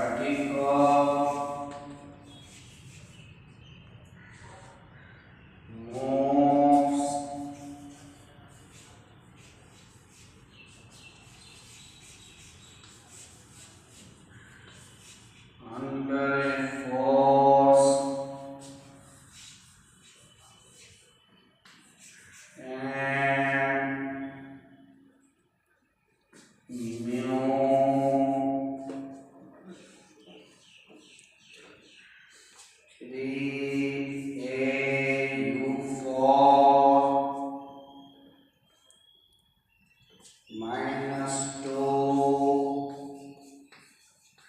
particle moves under a force and mu minus 2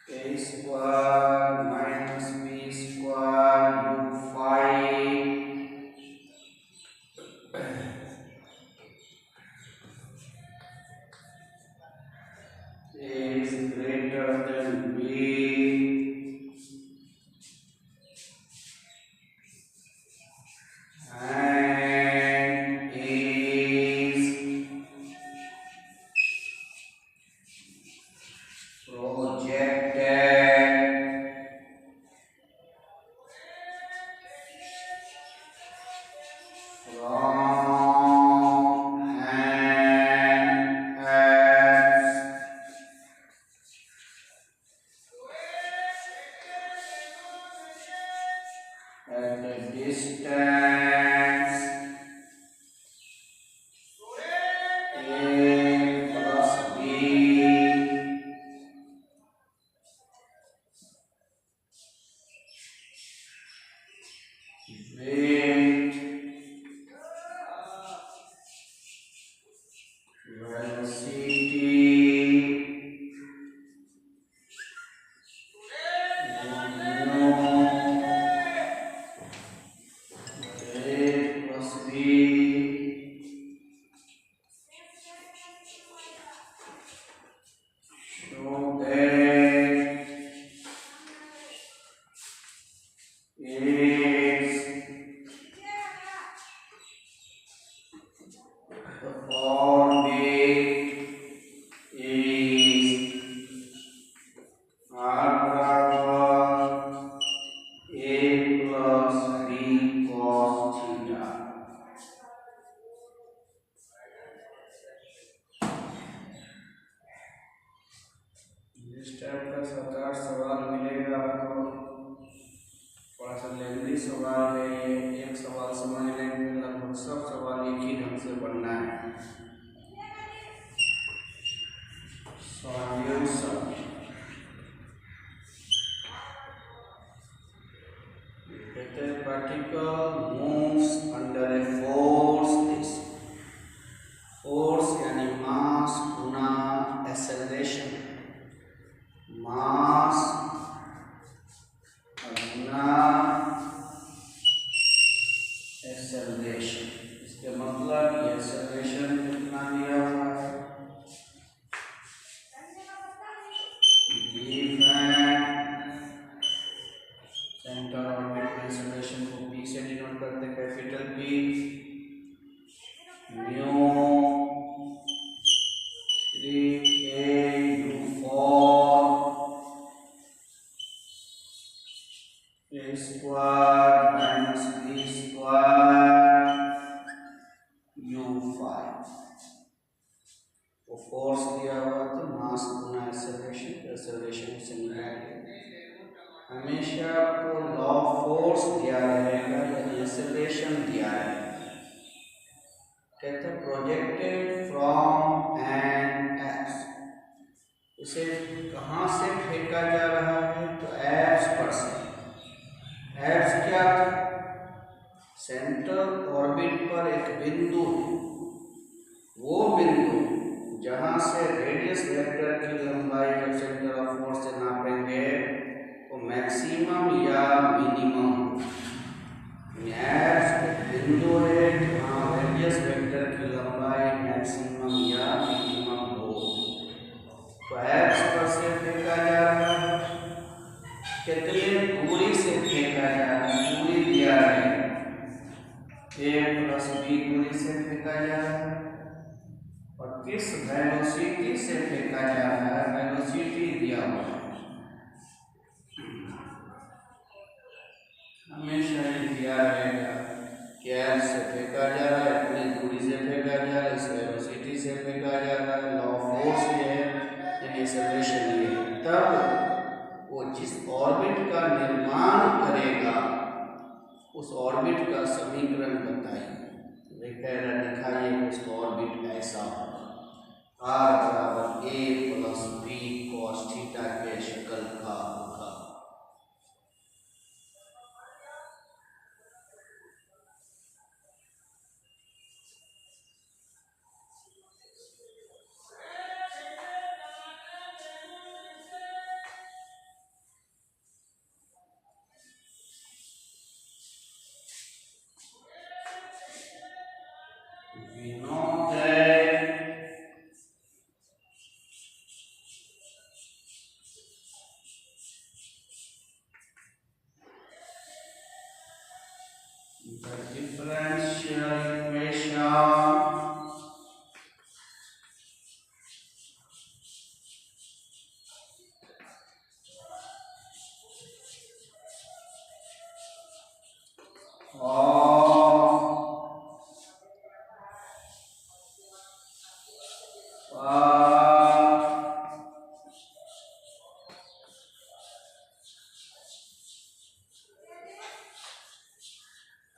a square minus b square u5 is greater than b and is projected from an x at a distance a plus b with velocity a plus b so that is the orbit is r बराबर a plus b cos theta। इस type का 7-8 सवाल मिलेगा आपको। थोड़ा सा लेंदी सवाल है ये, एक सवाल समझ लेंगे, लगभग सब सवाल एक ही ढंग से बनना है। सॉल्यूशन कहते हैं particle moves under a force this force यानी मास गुना एक्सेलरेशन मास गुना एक्सेलरेशन। इसके मतलब ये एक्सेलरेशन कितना दिया हुआ है सेंटर ऑर्बिट में एक्सेलरेशन को p से डिनोट करते हैं capital P mu 3a u4 a square minus b square u5 वो फोर्स दिया हुआ तो मास गुना एक्सेलरेशन से निकालिए। हमेशा आपको लॉ ऑफ फोर्स दिया रहेगा या एक्सेलरेशन दिया रहेगा। कहते हैं प्रोजेक्टेड फ्रॉम एन एक्स, इसे कहाँ से फेंका जा रहा है तो एक्स पर से। एक्स क्या था सेंट्रल ऑर्बिट पर एक बिंदु है, वो बिंदु जहाँ से रेडियस वेक्टर की लंबाई जब सेंटर ऑफ फोर्स से नापेंगे तो मैक्सिमम या मिनिमम बिंदु है जहाँ रेडियस वेक्टर की लंबाई मैक्सिमम या मिनिमम हो। तो एक्स पर से फेंका जा रहा है, कितनी दूरी से फेंका जा रहा है, दूरी दिया है a प्लस b दूरी से फेंका जा रहा है और किस वेलोसिटी से फेंका जा रहा है वेलोसिटी दिया हुआ है। जिस ऑर्बिट का निर्माण करेगा उस ऑर्बिट का समीकरण बताइए। दिखाइए उसका ऑर्बिट ऐसा होगा, r बराबर a plus b cos theta के शक्ल का होगा। We know that the differential equation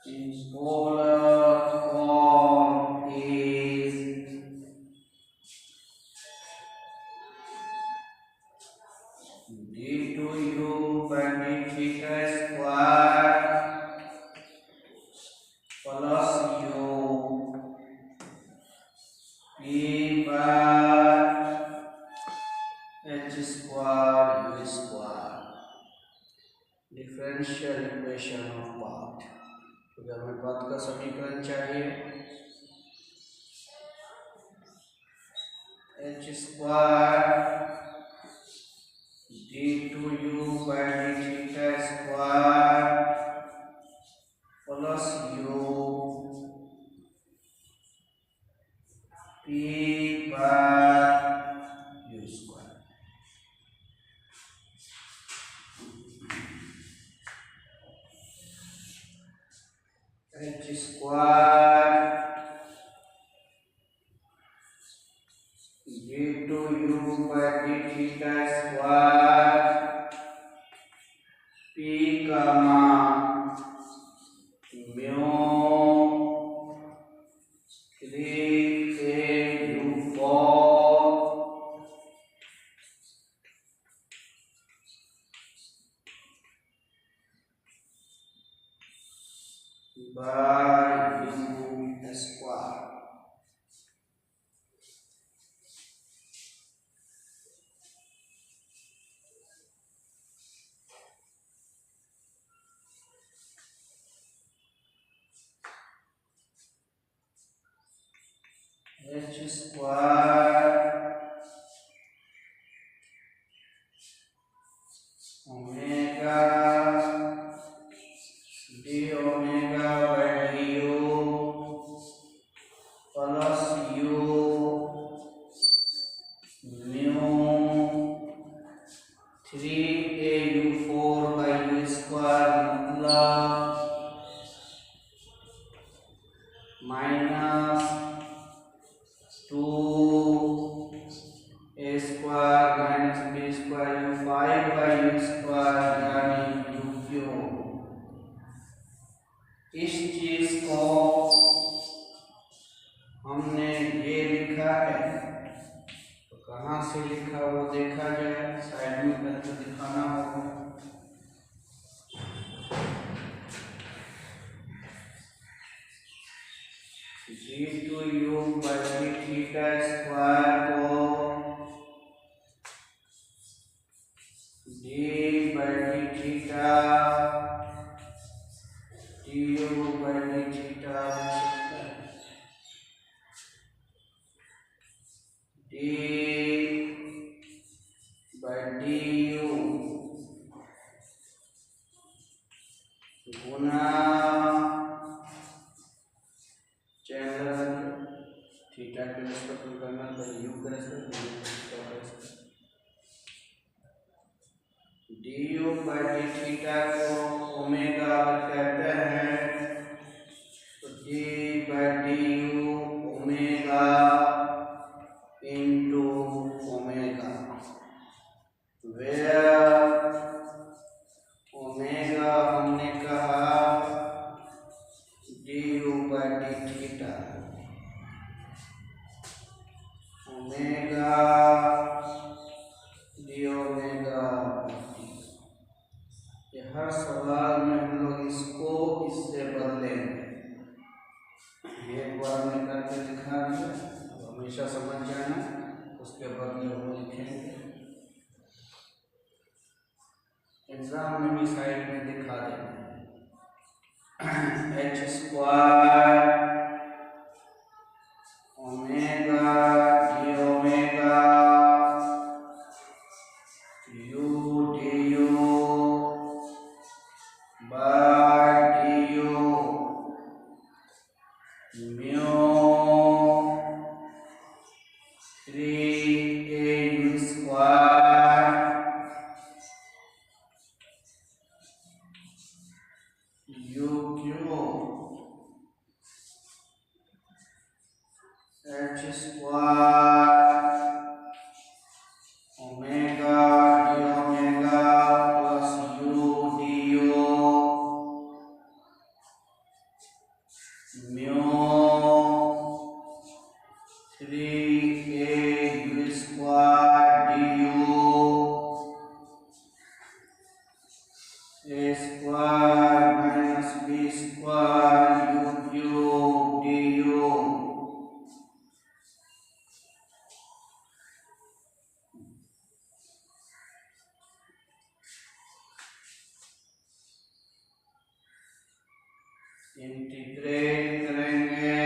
in polar form is d2u by d theta square plus u p by h square u square। Differential equation of part. तो जब हमें पद का समीकरण चाहिए, h square d2u by d theta square plus u p by u square. h square d2u by d theta square p का मान mu 3a/u4 by u square। h square omega d omega by du plus u mu 3a/u4 by u square मतलब minus 2a square minus b square u5 by u square यानी u3। इस चीज को हमने ये लिखा है, तो कहाँ से लिखा वो देखा जाए। साइड में करके दिखाना होगा। d2u by d theta square को d by d theta du by d theta d by du गुना थीटा के रिस्पेक्ट करना तो u के respect du by d theta को ओमेगा कहते हैं, तो d by du omega into omega, where हर सवाल में हम लोग इसको इससे बदलेंगे। एक बार में करके दिखा दिया, अब हमेशा समझ जाना, उसके बदले वो लिखेंगे। एग्जाम में भी साइड में दिखा देंगे। H square omega D omega U D U by D U mu 3a square U Q H square omega D omega plus U D U mu 3a square D U a square minus b square U cube D U integrate करेंगे।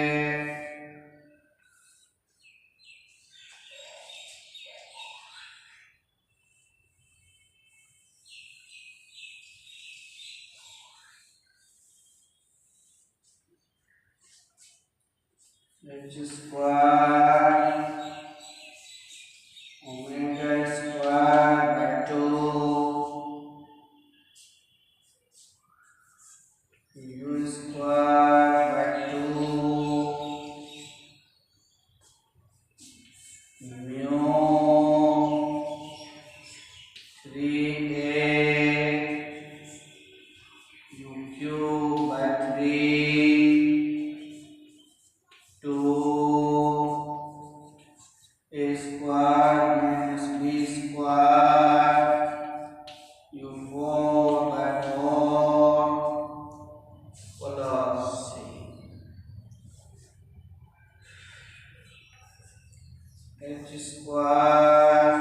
H square omega square by 2 U square by 2 mu 3a U cube by 3 2 a square minus b square U 4 bye 4 plus c h square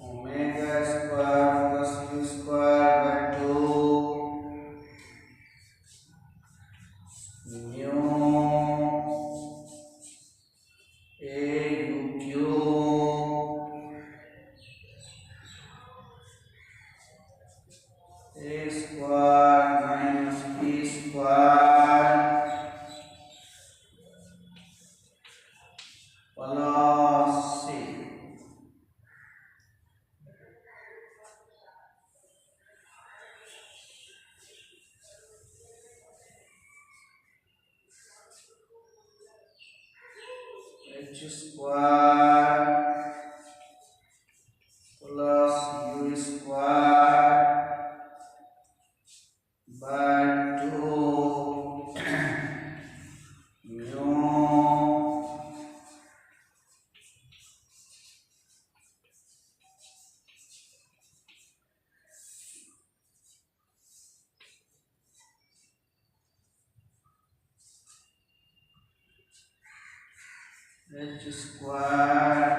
omega square plus u square by 2 mu a u cube a square minus b square plus c h square plus u square by 2 mu h square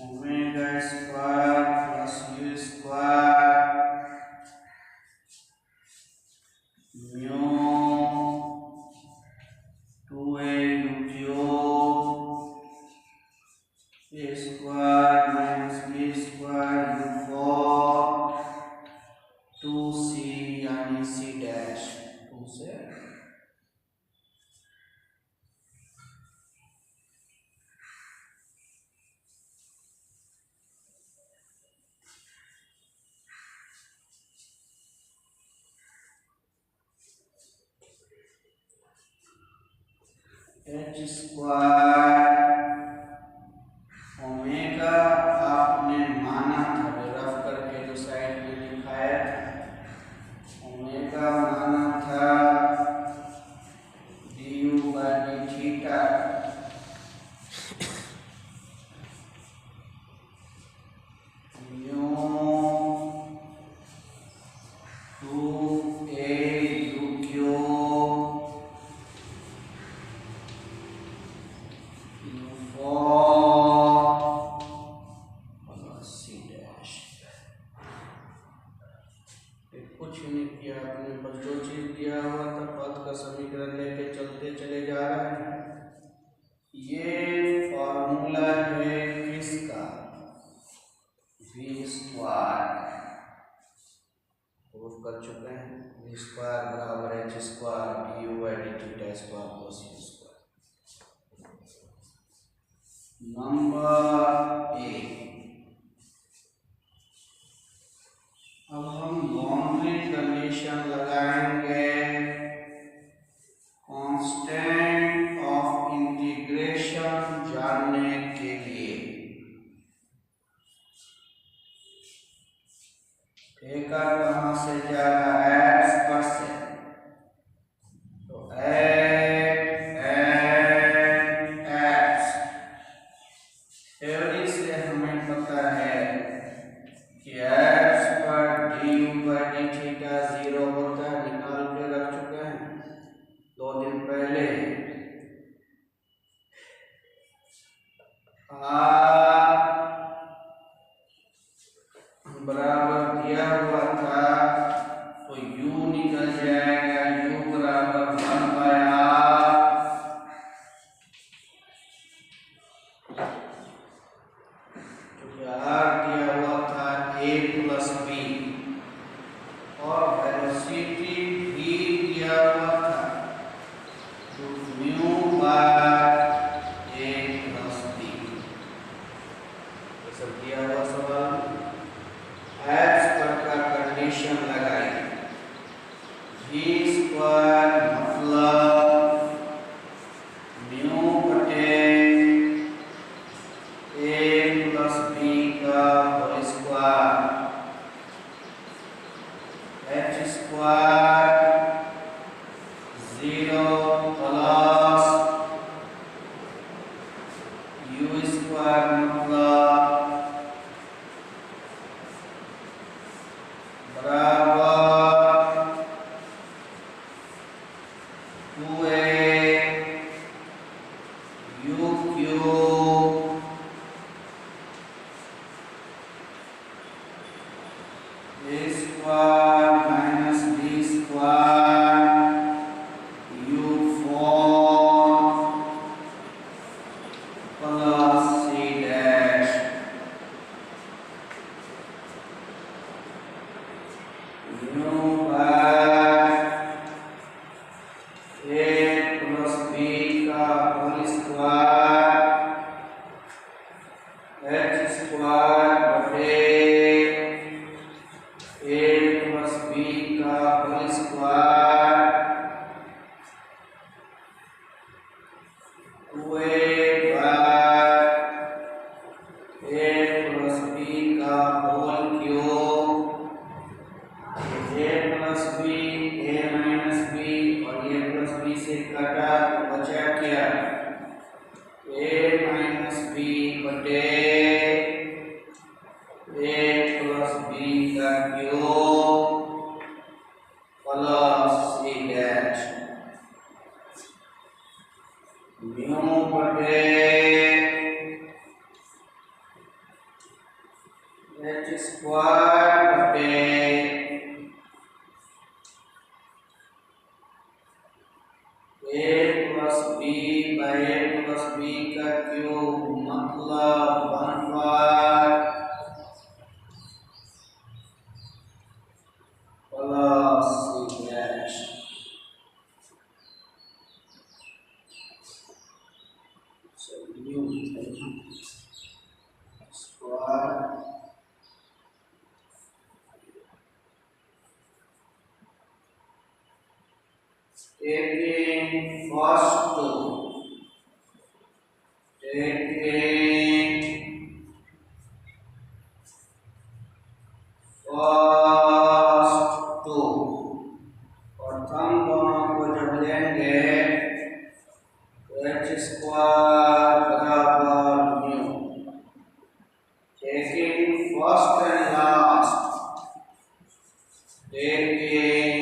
omega square plus u square mu 2a u cube a square minus b square u 4 2c यानी c dash 2 से h square omega आपने माना था, rough करके जो side में लिखाया था, ओमेगा माना था du by d theta mu नहीं किया आपने, बस जो चीज दिया हुआ था पद का समीकरण लेके चलते चले जा रहे हैं। ये फॉर्मूला है किसका? v स्क्वायर प्रूफ कर चुके हैं। v स्क्वायर बराबर h square du by D theta square plus u square. Number A, अब हम बाउंड्री कंडीशन लगाएंगे कांस्टेंट ऑफ इंटीग्रेशन जानने के लिए। ठेका कहाँ से जाएगा? एक्स पर से, तो एक्स थ्योरी से हमें पता है कि एक्स पर डी पर डी थीटा 0 होता है, निकाल के रख चुके हैं 2 दिन पहले। बराबर दिया हुआ था तो u निकल जाएगा, u बराबर 1 बाय r, क्योंकि r दिया हुआ था a प्लस b, और वेलोसिटी v दिया हुआ था तो mu by a plus b। ये सब दिया हुआ सवाल एक्स पर का कंडीशन लगाई। v स्क्वायर मतलब म्यू बटे a प्लस b का whole square, h square 0 plus u square मतलब बराबर 2a u cube a square minus b square u4 plus c dash mu by a plus b का whole square, h square बटे a plus b का whole square 2a by a plus b का whole cube, a plus b a minus b और a plus b से कटा तो बचा क्या? a माइनस b बटे a प्लस b का cube plus c dash mu बटे h स्क्वायर बटे a plus b by a plus b का क्यूब मतलब 1 by plus c dash. Mu square taking first two प्रथम दोनों को जब लेंगे तो h स्क्वायर बराबर mu, taking first and last, taking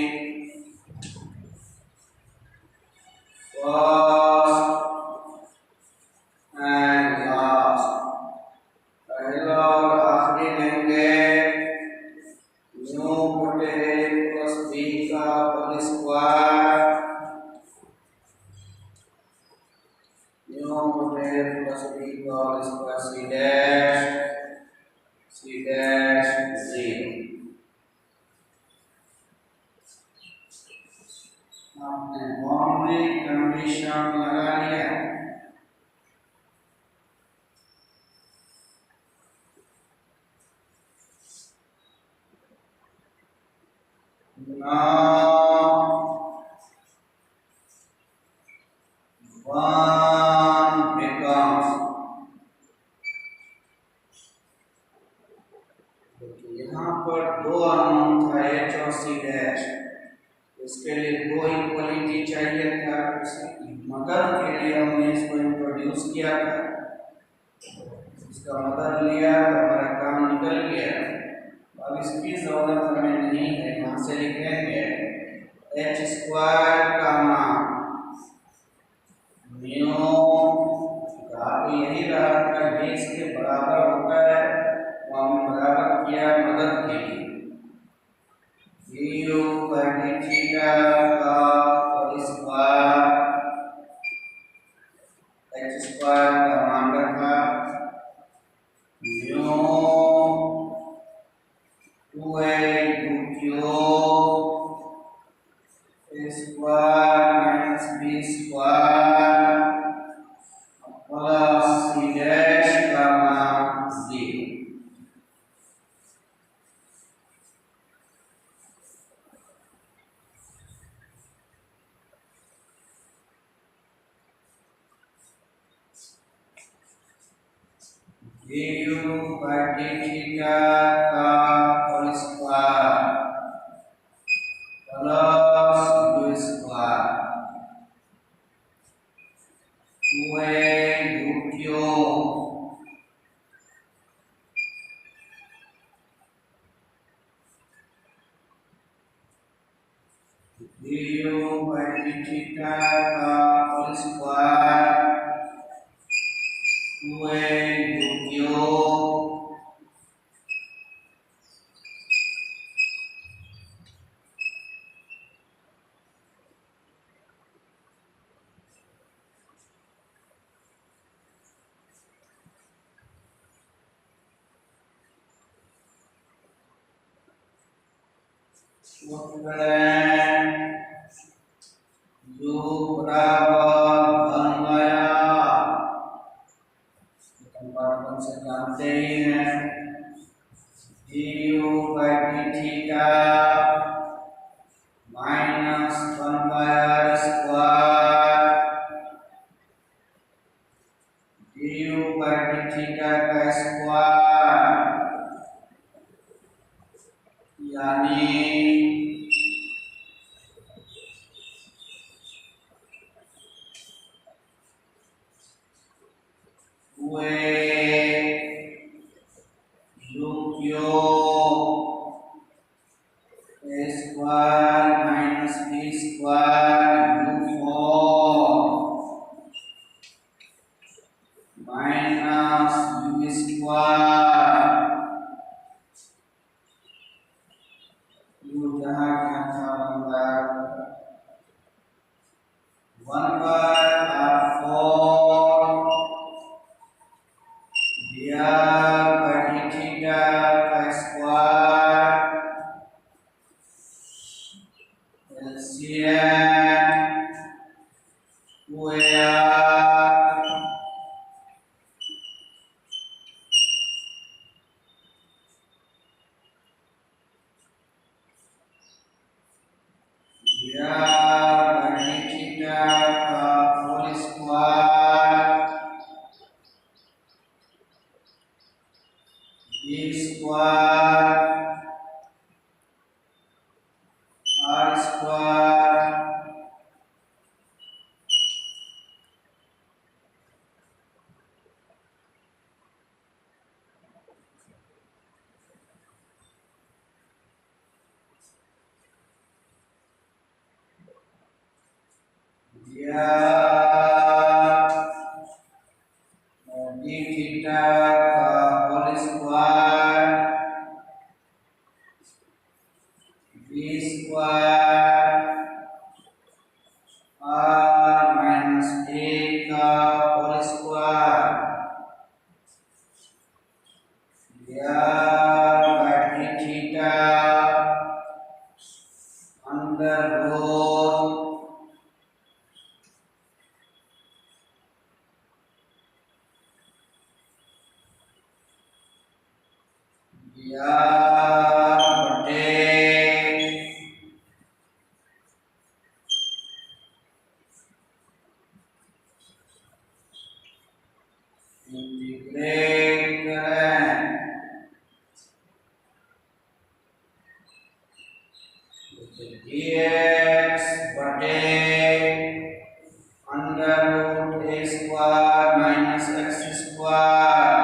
first and last, पहला और आखिरी लेंगे म्यू 0। आपने बाउंड्री कंडीशन लगा लिया। Now 1 becomes, यहाँ पर दो अननोन था h और c डैश, इसके लिए दो इक्वलिटी चाहिए था। मदद के लिए हमने इसको इंट्रोड्यूस किया था, इसका मदद लिया तो हमारा काम निकल गया। अब इसकी जरूरत हमें नहीं है, यहाँ से लिखेंगे h स्क्वायर का मान म्यू, तो यही रहा था, ये इसके बराबर होता है, तो हमने बराबर किया मदद के लिए du by d थीटा का होल स्क्वायर, h स्क्वायर का मान रखा mu 2a u cube a square minus b square plus c dash का मान 0। du by d थीटा का whole square plus u square 2a u cube du by d theta का whole square 2a u cube u बराबर बन गया, compartment से जानते ही हैं du by d theta minus 1 by r square du by d theta का square यानी u cube a square minus b square u4 minus u square, u जहाँ क्या था 1 by r4 dr by d theta का square LCM 2ar dr by d theta का whole square b square r square d theta का whole square b square r minus a का whole square by d dx बटे under root a square minus x square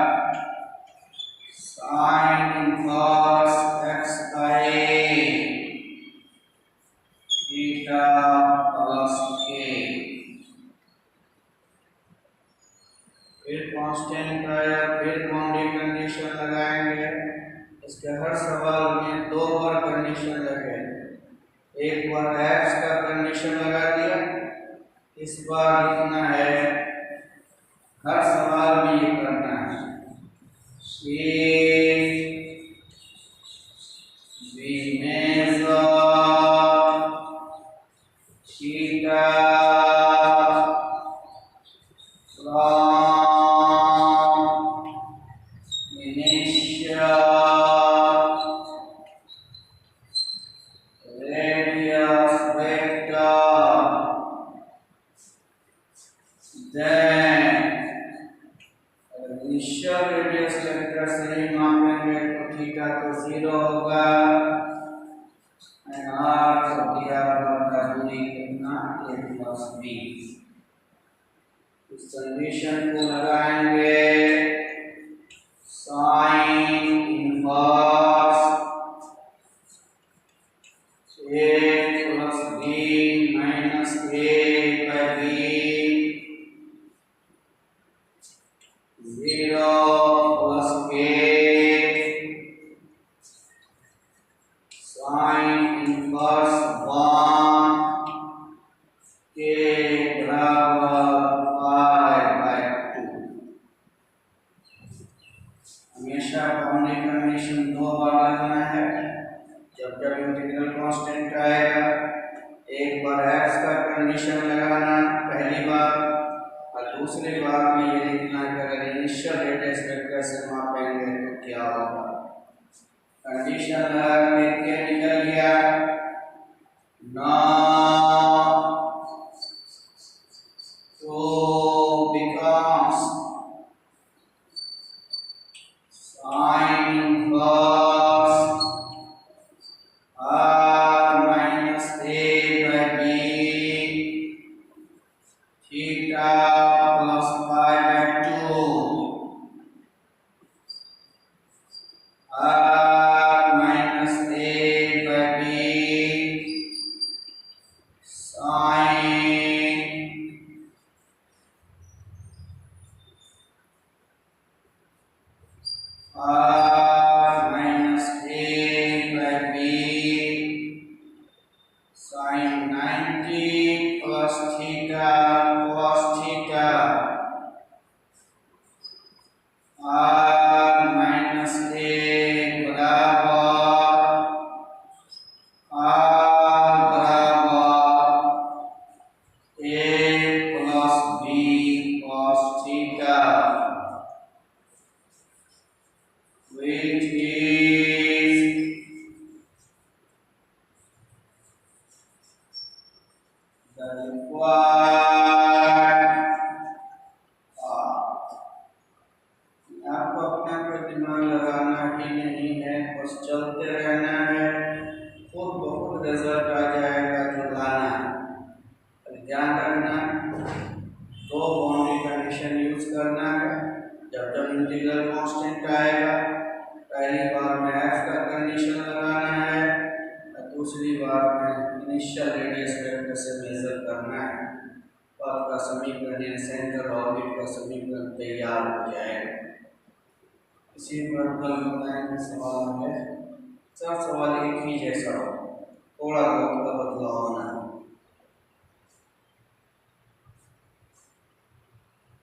sine inverse x by theta plus k। फिर constant आया, फिर boundary condition लगाएंगे। इसके हर सवाल में दो बार कंडीशन लगे। एक बार x का कंडीशन लगा दिया, इस बार लिखना है, हर सवाल में ये करना है। We measure theta from initial radius vector, then initial radius vector से ही मापेंगे तो थीटा तो 0 होगा एंड r को दिया हुआ दूरी कितना a प्लस b। इस कंडीशन को लगाएंगे, sine inverse a plus b minus a by b 0 plus k sin inverse 1 k बराबर पाई बाय 2। हमेशा बाउंड्री कंडीशन दो बार लगाना है। जब जब इंटीग्रल कांस्टेंट आएगा, एक बार x का कंडीशन लगाना पहली बार, और दूसरी बार में ये लिखना है कि अगर इनिशियल रेडियस वेक्टर से मापेंगे तो क्या होगा। कंडीशन लगा के क्या निकल गया, now so becomes sin inverse r minus a by b theta plus pi by 2 r minus a by b sin r minus a by b sin 90 plus theta cos theta r minus a बराबर a plus b cos theta, which is the required path। आपको अपना कोई दिमाग लगाना ही नहीं है, बस चलते रहना है, खुद बहुत रिजल्ट आ जाएगा जो लाना है। ध्यान रखना, दो बाउंड्री कंडीशन यूज करना है। जब जब इंटीग्रल कांस्टेंट आएगा, पहली बार में x का कंडीशन लगाना है और दूसरी बार में इनिशियल रेडियस वेक्टर से मेजर करना है। पथ का समीकरण या सेंटर ऑर्बिट का समीकरण तैयार हो जाएगा। इसी पर कल बताएंगे सवाल में, सब सवाल एक ही जैसा होगा।